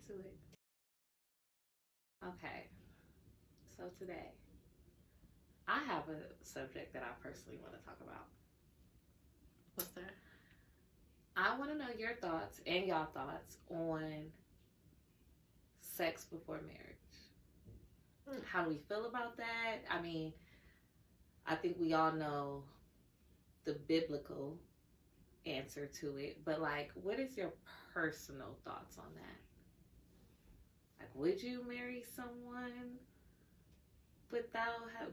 into it. Okay, so today I have a subject that I personally want to talk about. What's that? I want to know your thoughts and y'all thoughts on sex before marriage. How do we feel about that? I mean, I think we all know the biblical answer to it, but like, what is your personal thoughts on that? Like, would you marry someone without have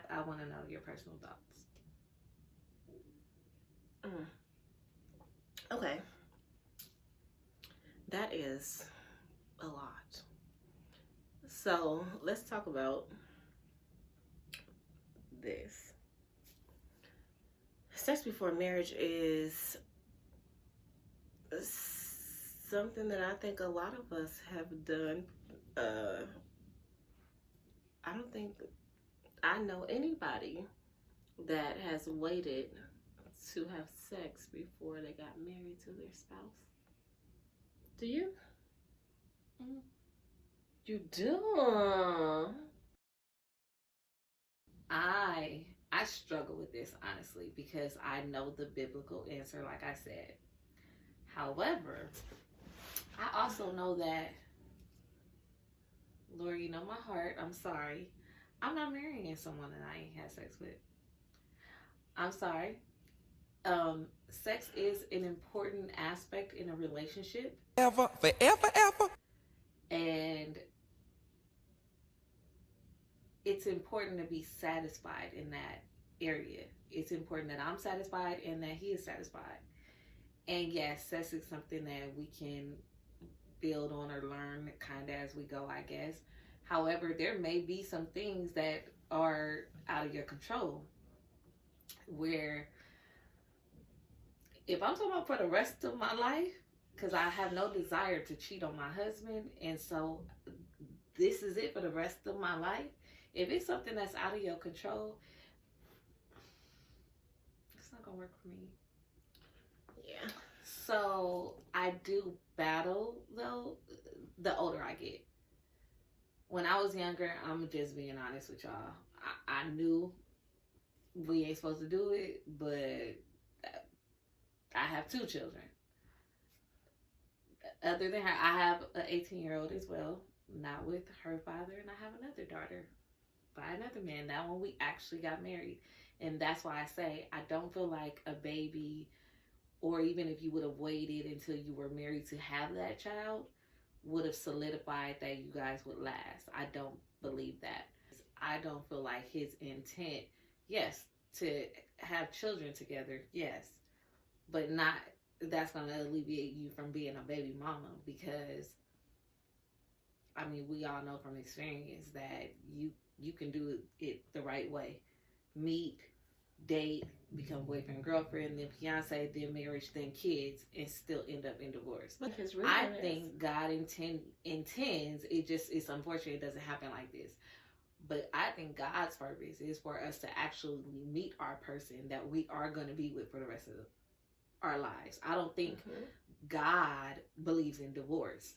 I want to know your personal thoughts. Okay. That is a lot. So let's talk about this. Sex before marriage is something that I think a lot of us have done. I don't think I know anybody that has waited to have sex before they got married to their spouse. Do you? Mm-hmm. You do? I struggle with this honestly because I know the biblical answer, like I said. However, I also know that, Lord, you know my heart. I'm sorry. I'm not marrying someone that I ain't had sex with. I'm sorry. Sex is an important aspect in a relationship. Ever, forever, ever. And it's important to be satisfied in that area. It's important that I'm satisfied and that he is satisfied. And yes, sex is something that we can build on or learn kind of as we go, I guess. However, there may be some things that are out of your control where if I'm talking about for the rest of my life, because I have no desire to cheat on my husband, and so this is it for the rest of my life. If it's something that's out of your control, it's not gonna work for me. Yeah. So I do battle though the older I get. When I was younger, I'm just being honest with y'all. I knew we ain't supposed to do it, but I have 2 children. Other than her, I have an 18-year-old as well, not with her father, and I have another daughter by another man. That one we actually got married. And that's why I say I don't feel like a baby, or even if you would have waited until you were married to have that child, would have solidified that you guys would last. I don't believe that. I don't feel like his intent, yes, to have children together, yes, but not that's going to alleviate you from being a baby mama, because I mean, we all know from experience that you can do it the right way. Meet, date, become boyfriend and girlfriend, then fiance, then marriage, then kids, and still end up in divorce. I think God intends it. Just it's unfortunate it doesn't happen like this. But I think God's purpose is for us to actually meet our person that we are going to be with for the rest of our lives. I don't think God believes in divorce.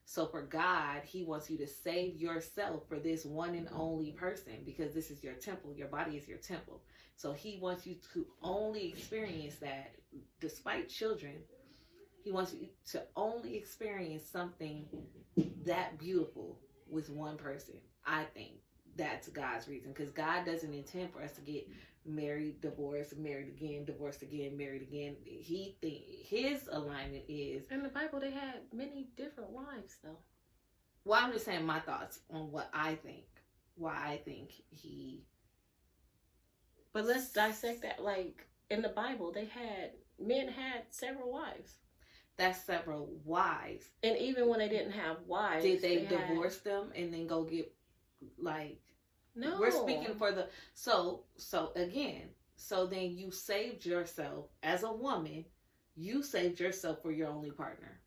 So for God, he wants you to save yourself for this one and only person, because this is your temple. Your body is your temple. So he wants you to only experience that despite children. He wants you to only experience something that beautiful with one person. I think that's God's reason, because God doesn't intend for us to get married, divorced, married again, divorced again, married again. He his alignment is. In the Bible, they had many different wives, though. Well, I'm just saying my thoughts on what I think. Why I think he. But let's dissect that. Like in the Bible, men had several wives. That's several wives. And even when they didn't have wives, did they divorce them and then go get like? No. We're speaking for the so again. So then you saved yourself as a woman. You saved yourself for your only partner.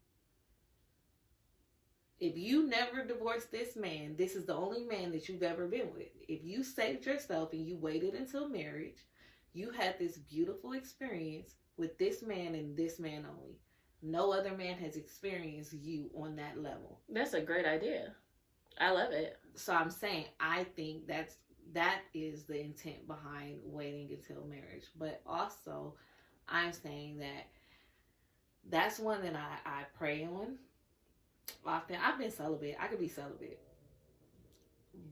If you never divorced this man, this is the only man that you've ever been with. If you saved yourself and you waited until marriage, you had this beautiful experience with this man and this man only. No other man has experienced you on that level. That's a great idea. I love it. So I'm saying I think that is the intent behind waiting until marriage. But also I'm saying that that's one that I pray on often. I've been celibate. I could be celibate.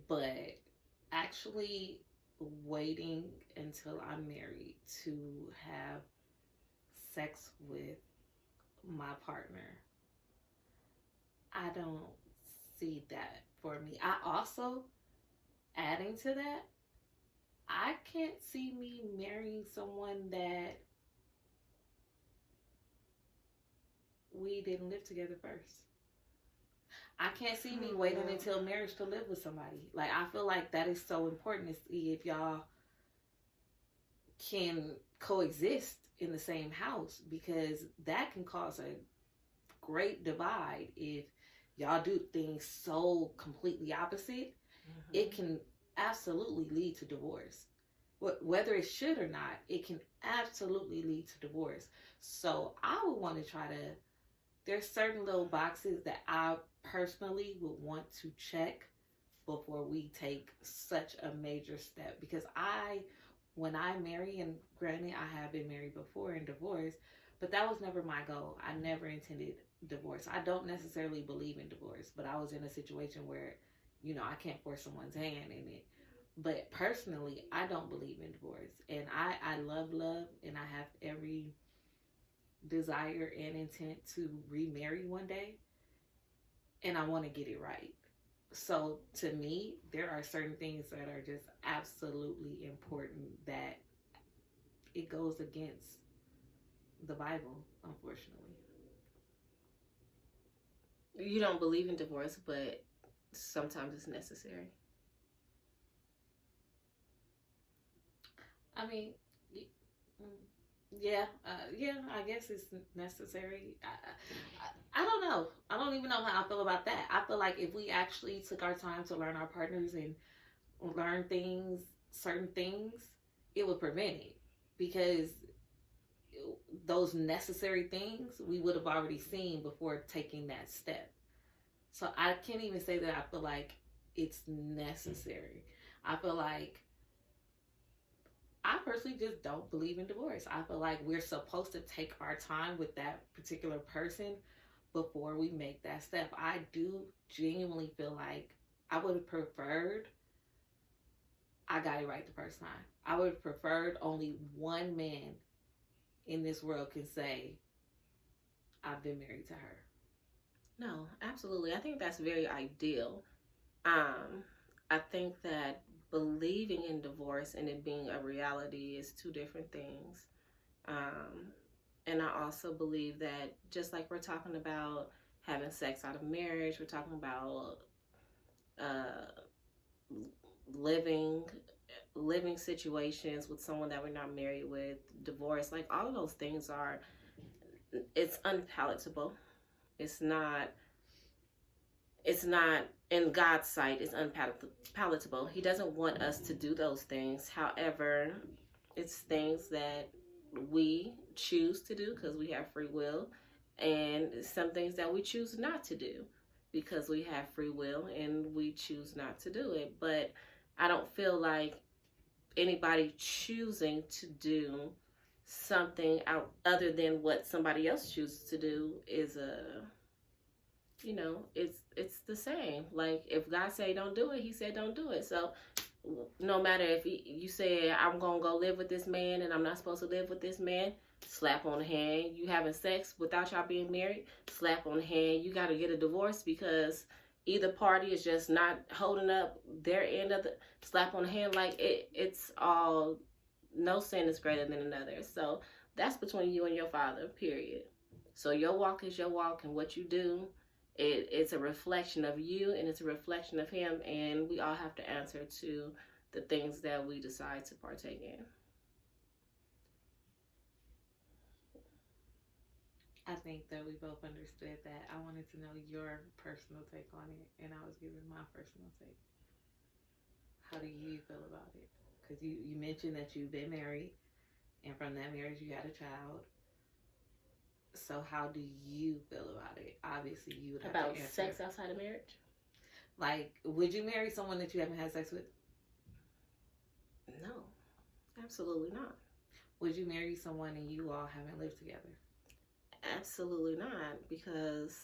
But actually waiting until I'm married to have sex with my partner, I don't see that for me. I also, adding to that, I can't see me marrying someone that we didn't live together first. I can't see me waiting until marriage to live with somebody. Like, I feel like that is so important to see if y'all can coexist in the same house, because that can cause a great divide if y'all do things so completely opposite. It can absolutely lead to divorce. Whether it should or not, it can absolutely lead to divorce. So I would want to try to, there's certain little boxes that I personally would want to check before we take such a major step. Because when I marry, and granted I have been married before and divorced, but that was never my goal. I never intended divorce. I don't necessarily believe in divorce, but I was in a situation where, I can't force someone's hand in it. But personally, I don't believe in divorce. And I love, and I have every desire and intent to remarry one day. And I want to get it right. So to me, there are certain things that are just absolutely important that it goes against the Bible, unfortunately. You don't believe in divorce, but sometimes it's necessary. I mean, yeah, I guess it's necessary. I don't know. I don't even know how I feel about that. I feel like if we actually took our time to learn our partners and learn certain things, it would prevent it. Because those necessary things we would have already seen before taking that step. So I can't even say that I feel like it's necessary. I feel like I personally just don't believe in divorce. I feel like we're supposed to take our time with that particular person before we make that step. I do genuinely feel like I would have preferred I got it right the first time. I would have preferred only one man in this world can say, I've been married to her. No, absolutely. I think that's very ideal. I think that believing in divorce and it being a reality is two different things. And I also believe that just like we're talking about having sex out of marriage, we're talking about living situations with someone that we're not married with, divorce, like all of those things it's unpalatable. It's not in God's sight, it's unpalatable. He doesn't want us to do those things. However, it's things that we choose to do because we have free will, and some things that we choose not to do because we have free will and we choose not to do it. But I don't feel like anybody choosing to do something out other than what somebody else chooses to do is it's the same. Like if God say don't do it, he said don't do it. So no matter if you say I'm gonna go live with this man and I'm not supposed to live with this man, slap on the hand. You having sex without y'all being married, slap on the hand. You got to get a divorce because either party is just not holding up their end of the slap on the hand. Like it's all, no sin is greater than another. So that's between you and your Father, period. So your walk is your walk, and what you do, it's a reflection of you and it's a reflection of him, and we all have to answer to the things that we decide to partake in. I think that we both understood that. I wanted to know your personal take on it, and I was giving my personal take. How do you feel about it? Because you mentioned that you've been married, and from that marriage you had a child. So how do you feel about it? Obviously, you would have About to answer. sex outside of marriage? Like, would you marry someone that you haven't had sex with? No, absolutely not. Would you marry someone and you all haven't lived together? Absolutely not, because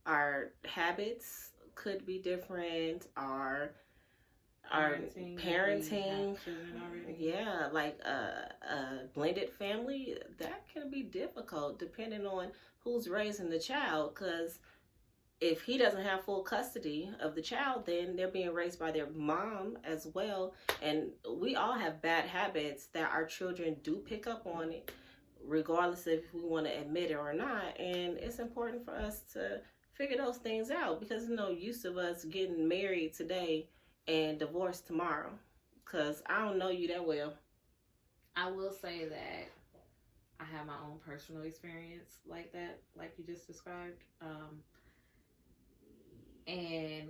our habits could be different. Our parenting, yeah, like a blended family, that can be difficult depending on who's raising the child. Because if he doesn't have full custody of the child, then they're being raised by their mom as well. And we all have bad habits that our children do pick up on it, regardless if we want to admit it or not. And it's important for us to figure those things out, because there's no use of us getting married today and divorced tomorrow, because I don't know you that well. I will say that I have my own personal experience like that, like you just described. And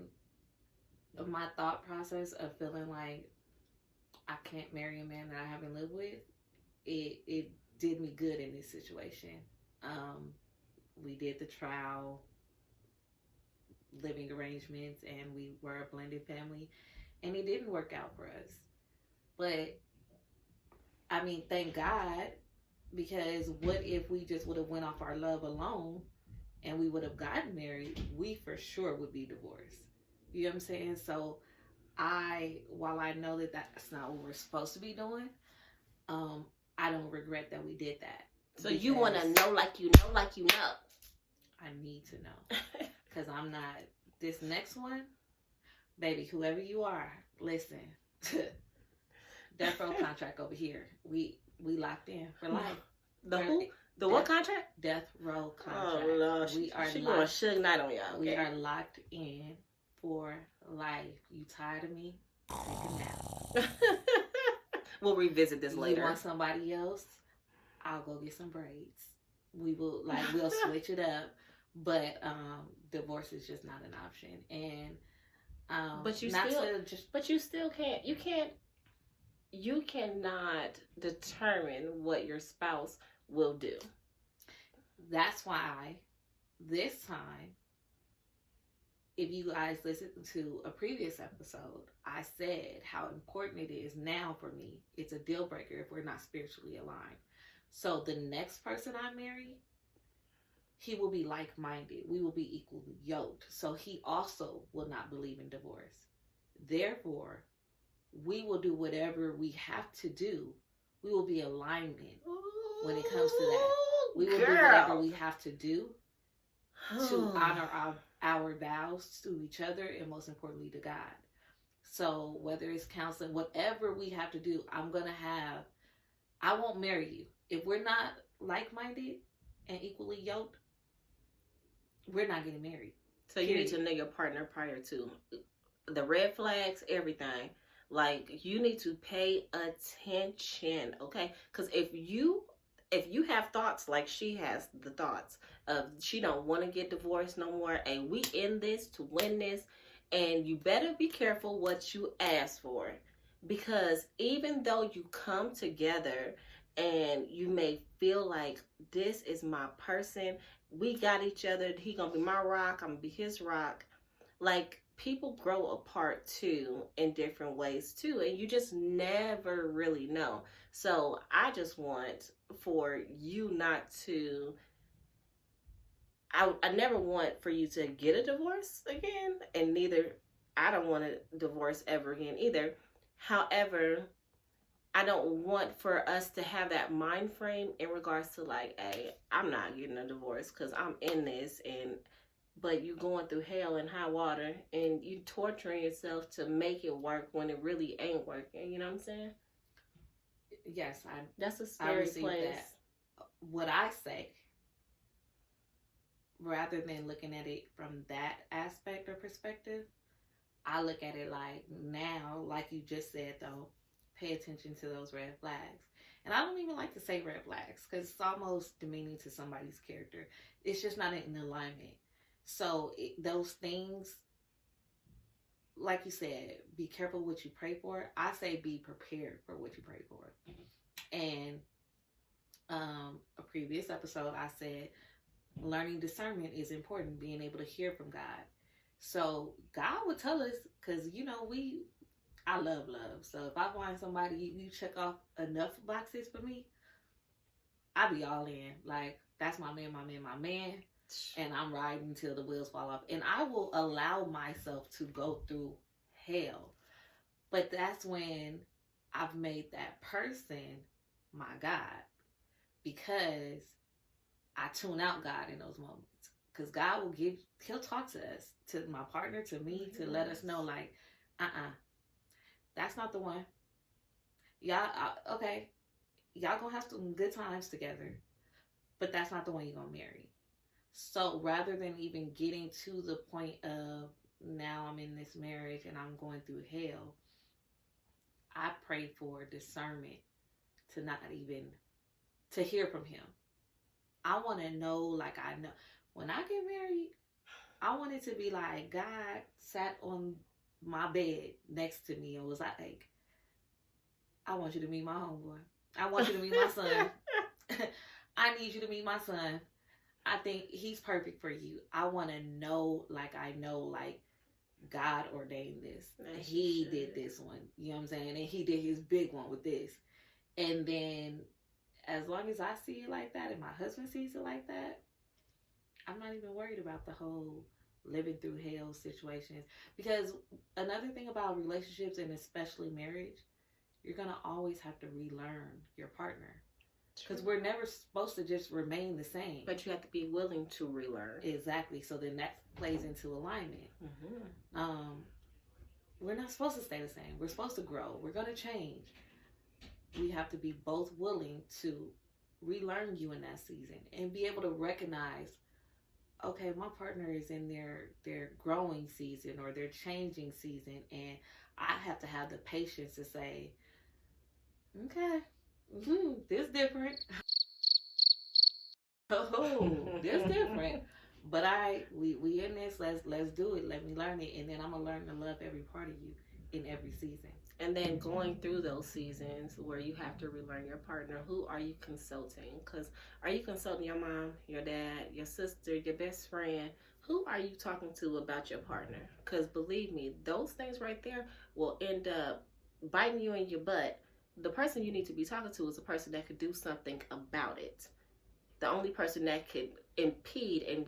my thought process of feeling like I can't marry a man that I haven't lived with, it did me good in this situation. We did the trial, living arrangements, and we were a blended family, and it didn't work out for us. But I mean, thank God, because what if we just would have went off our love alone and we would have gotten married? We for sure would be divorced. You know what I'm saying? So while I know that that's not what we're supposed to be doing, I don't regret that we did that. So you want to know like you know, like you know. I need to know. Because I'm not, this next one, baby, whoever you are, listen. Death row contract over here. We locked in for life. The who? The what contract? Death row contract. Oh Lord, we are she going Suge Knight on y'all. Okay? We are locked in for life. You tired of me? Take a nap. We'll revisit this later. You want somebody else? I'll go get some braids. We'll switch it up. But divorce is just not an option. And but you still can't. You cannot determine what your spouse will do. That's why this time, if you guys listen to a previous episode, I said how important it is now for me. It's a deal breaker if we're not spiritually aligned. So the next person I marry, he will be like-minded. We will be equally yoked. So he also will not believe in divorce. Therefore, we will do whatever we have to do. We will be alignment when it comes to that. We will do whatever we have to do to honor our vows to each other, and most importantly to God. So whether it's counseling, whatever we have to do, I won't marry you. If we're not like-minded and equally yoked, we're not getting married. So you need to know your partner prior to. The red flags, everything. Like, you need to pay attention, okay? Because if you have thoughts like she has, the thoughts of she don't want to get divorced no more, and we in this to win this, and you better be careful what you ask for, because even though you come together and you may feel like this is my person, we got each other, he gonna be my rock, I'm gonna be his rock, like, people grow apart too in different ways too, and you just never really know. So I just want for you not to, I never want for you to get a divorce again, and neither, I don't want a divorce ever again either. However, I don't want for us to have that mind frame in regards to like, hey, I'm not getting a divorce because I'm in this, but you going through hell and high water, and you torturing yourself to make it work when it really ain't working. You know what I'm saying? Yes, that's a scary place. That. What I say, rather than looking at it from that aspect or perspective, I look at it like now, like you just said though, pay attention to those red flags. And I don't even like to say red flags because it's almost demeaning to somebody's character. It's just not in alignment. So those things, like you said, be careful what you pray for. I say be prepared for what you pray for. And a previous episode, I said learning discernment is important, being able to hear from God. So God would tell us, because I love love. So if I find somebody you check off enough boxes for me, I be all in. Like, that's my man, my man, my man. And I'm riding till the wheels fall off. And I will allow myself to go through hell. But that's when I've made that person my God. Because I tune out God in those moments. Because God he'll talk to us, to my partner, to me, to let us know, like, that's not the one. Y'all, okay, y'all gonna have some good times together, but that's not the one you're gonna marry. So rather than even getting to the point of now I'm in this marriage and I'm going through hell, I pray for discernment to not even, to hear from him. I want to know, like, I know when I get married, I want it to be like God sat on my bed next to me and was like, I want you to meet my homeboy. I want you to meet my son. I need you to meet my son. I think he's perfect for you. I want to know, like, I know, like, God ordained this. He did this one. You know what I'm saying? And he did his big one with this. And then as long as I see it like that and my husband sees it like that, I'm not even worried about the whole living through hell situations. Because another thing about relationships, and especially marriage, you're going to always have to relearn your partner. Because we're never supposed to just remain the same. But you have to be willing to relearn. Exactly. So then that plays into alignment. Mm-hmm. We're not supposed to stay the same. We're supposed to grow. We're going to change. We have to be both willing to relearn you in that season and be able to recognize, okay, my partner is in their growing season or their changing season, and I have to have the patience to say, okay, this different. Oh, this different. But we in this. Let's do it. Let me learn it, and then I'm gonna learn to love every part of you in every season. And then going through those seasons where you have to relearn your partner, who are you consulting? Because are you consulting your mom, your dad, your sister, your best friend? Who are you talking to about your partner? Because believe me, those things right there will end up biting you in your butt. The person you need to be talking to is a person that could do something about it. The only person that could impede and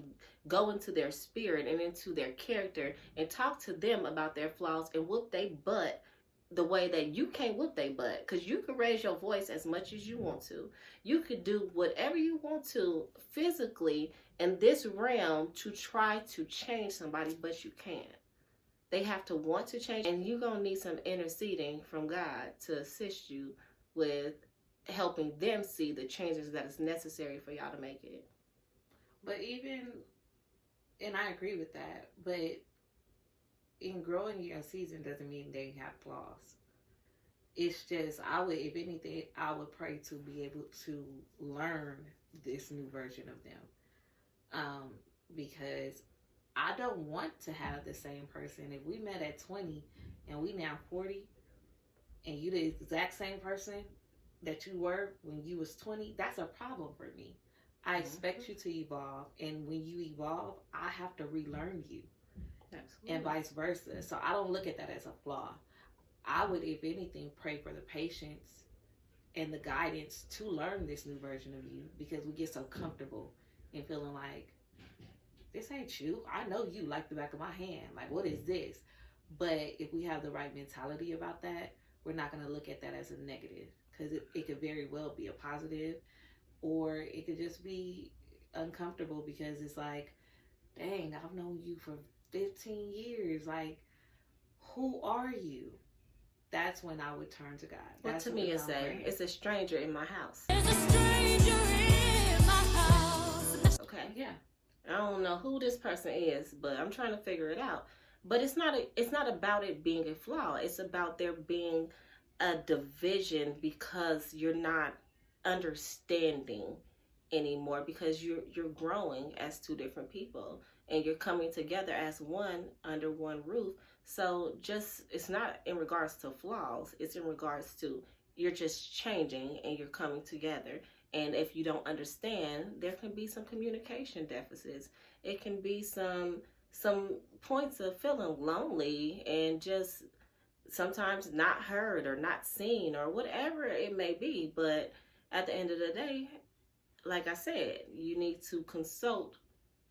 go into their spirit and into their character and talk to them about their flaws and whoop their butt the way that you can't whoop their butt. Because you can raise your voice as much as you want to. You could do whatever you want to physically in this realm to try to change somebody, but you can't. They have to want to change, and you're going to need some interceding from God to assist you with helping them see the changes that is necessary for y'all to make it. But even, and I agree with that, but in growing your season doesn't mean they have flaws. It's just, if anything, I would pray to be able to learn this new version of them. Because I don't want to have the same person. If we met at 20 and we now 40 and you the exact same person that you were when you was 20, that's a problem for me. I expect you to evolve, and when you evolve, I have to relearn you. Absolutely. And vice versa. So I don't look at that as a flaw. I would, if anything, pray for the patience and the guidance to learn this new version of you, because we get so comfortable in feeling like, this ain't you. I know you like the back of my hand. Like, what is this? But if we have the right mentality about that, we're not going to look at that as a negative, because it could very well be a positive, or it could just be uncomfortable because it's like, dang, I've known you for 15 years. Like, who are you? That's when I would turn to God. Well, That's to me, it's a stranger in my house. There's a stranger in my house. Okay. Yeah. I don't know who this person is, but I'm trying to figure it out. But it's not about it being a flaw. It's about there being a division because you're not understanding anymore, because you're growing as two different people and you're coming together as one under one roof. So it's not in regards to flaws. It's in regards to you're just changing and you're coming together And if you don't understand, there can be some communication deficits. It can be some points of feeling lonely and just sometimes not heard or not seen or whatever it may be. But at the end of the day, like I said, you need to consult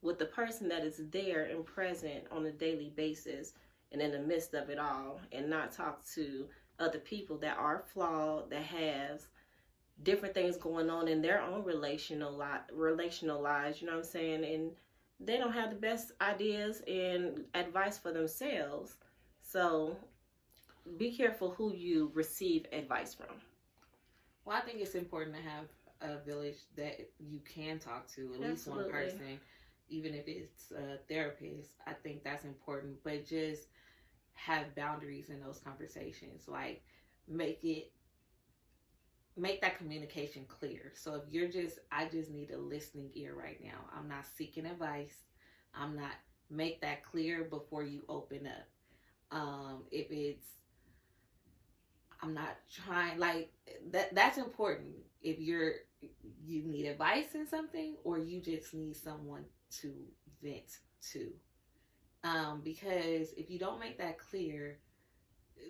with the person that is there and present on a daily basis and in the midst of it all, and not talk to other people that are flawed, that have different things going on in their own relational lives, you know what I'm saying? And they don't have the best ideas and advice for themselves. So be careful who you receive advice from. Well, I think it's important to have a village that you can talk to, at least one Absolutely. person, even if it's a therapist. I think that's important, but just have boundaries in those conversations. Like, make that communication clear. So if I just need a listening ear right now. I'm not seeking advice. I'm not, make that clear before you open up. If it's, I'm not trying, like, that's important. If you need advice in something, or you just need someone to vent to. Because if you don't make that clear,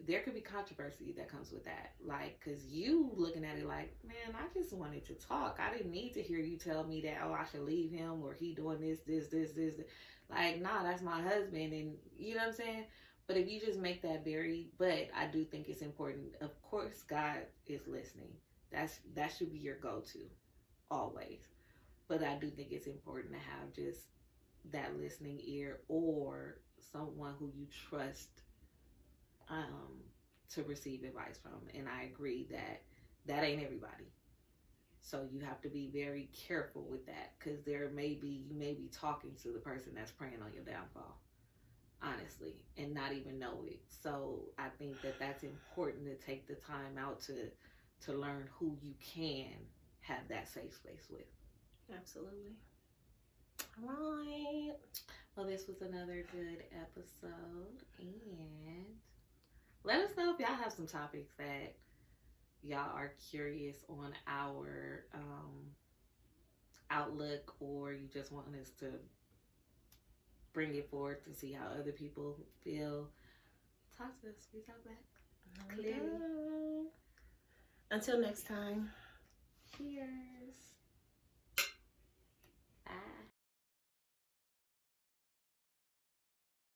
there could be controversy that comes with that. Like, because you looking at it like, man, I just wanted to talk. I didn't need to hear you tell me that, oh, I should leave him, or he doing this. Like, nah, that's my husband. And you know what I'm saying? But if you just make that but I do think it's important. Of course, God is listening. That should be your go-to always. But I do think it's important to have just that listening ear, or someone who you trust to receive advice from. And I agree that ain't everybody. So you have to be very careful with that, because you may be talking to the person that's preying on your downfall, honestly, and not even know it. So I think that's important, to take the time out to learn who you can have that safe space with. Absolutely. All right. Well, this was another good episode, and let us know if y'all have some topics that y'all are curious on our outlook, or you just want us to bring it forward to see how other people feel. Talk to us. We talk back. Clearly. Until next time. Cheers.